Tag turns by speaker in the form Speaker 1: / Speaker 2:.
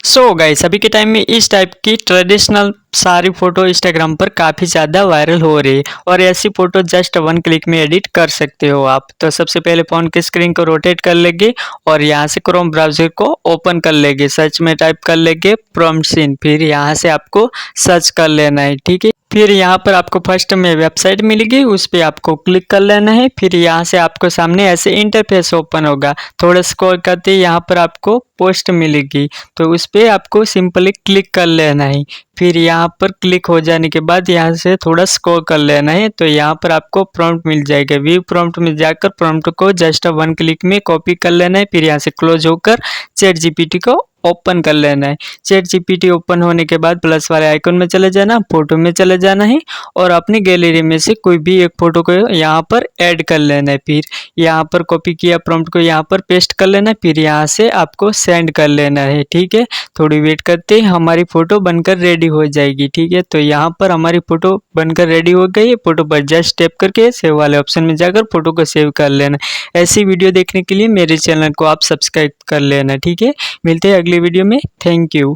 Speaker 1: So guys अभी के time में इस टाइप की ट्रेडिशनल सारी फोटो इंस्टाग्राम पर काफ़ी ज़्यादा वायरल हो रही है और ऐसी फोटो जस्ट वन क्लिक में एडिट कर सकते हो आप। तो सबसे पहले फ़ोन की स्क्रीन को रोटेट कर लेंगे और यहाँ से क्रोम ब्राउज़र को ओपन कर लेंगे। सर्च में टाइप कर लेंगे प्रॉम्प्ट सीन, फिर यहाँ से आपको सर्च कर लेना है, ठीक है। फिर यहाँ पर आपको फर्स्ट में वेबसाइट मिलेगी, उस पर आपको क्लिक कर लेना है। फिर यहाँ से आपको सामने ऐसे इंटरफेस ओपन होगा। थोड़ा स्क्रॉल करते यहाँ पर आपको पोस्ट मिलेगी, तो उस पर आपको सिंपली क्लिक कर लेना है। फिर यहाँ पर क्लिक हो जाने के बाद यहाँ से थोड़ा स्क्रॉल कर लेना है, तो यहाँ पर आपको प्रॉम्प्ट मिल जाएगा। व्यू प्रॉम्प्ट में जाकर प्रॉम्प्ट को जस्ट वन क्लिक में कॉपी कर लेना है। फिर यहाँ से क्लोज होकर चैट जीपीटी को ओपन कर लेना है। चैट जीपीटी ओपन होने के बाद प्लस वाले आइकन में चले जाना, फोटो में चले जाना है और अपनी गैलरी में से कोई भी एक फोटो को यहाँ पर ऐड कर लेना है। फिर यहाँ पर कॉपी किया प्रॉम्प्ट को यहाँ पर पेस्ट कर लेना है। फिर यहाँ से आपको सेंड कर लेना है, ठीक है। थोड़ी वेट करते हैं, हमारी फ़ोटो बनकर रेडी हो जाएगी, ठीक है। तो यहाँ पर हमारी फ़ोटो बनकर रेडी हो गई है। फ़ोटो पर जस्ट टैप करके सेव वाले ऑप्शन में जाकर फ़ोटो को सेव कर लेना। ऐसी वीडियो देखने के लिए मेरे चैनल को आप सब्सक्राइब कर लेना, ठीक है। मिलते हैं अगली वीडियो में। Thank you.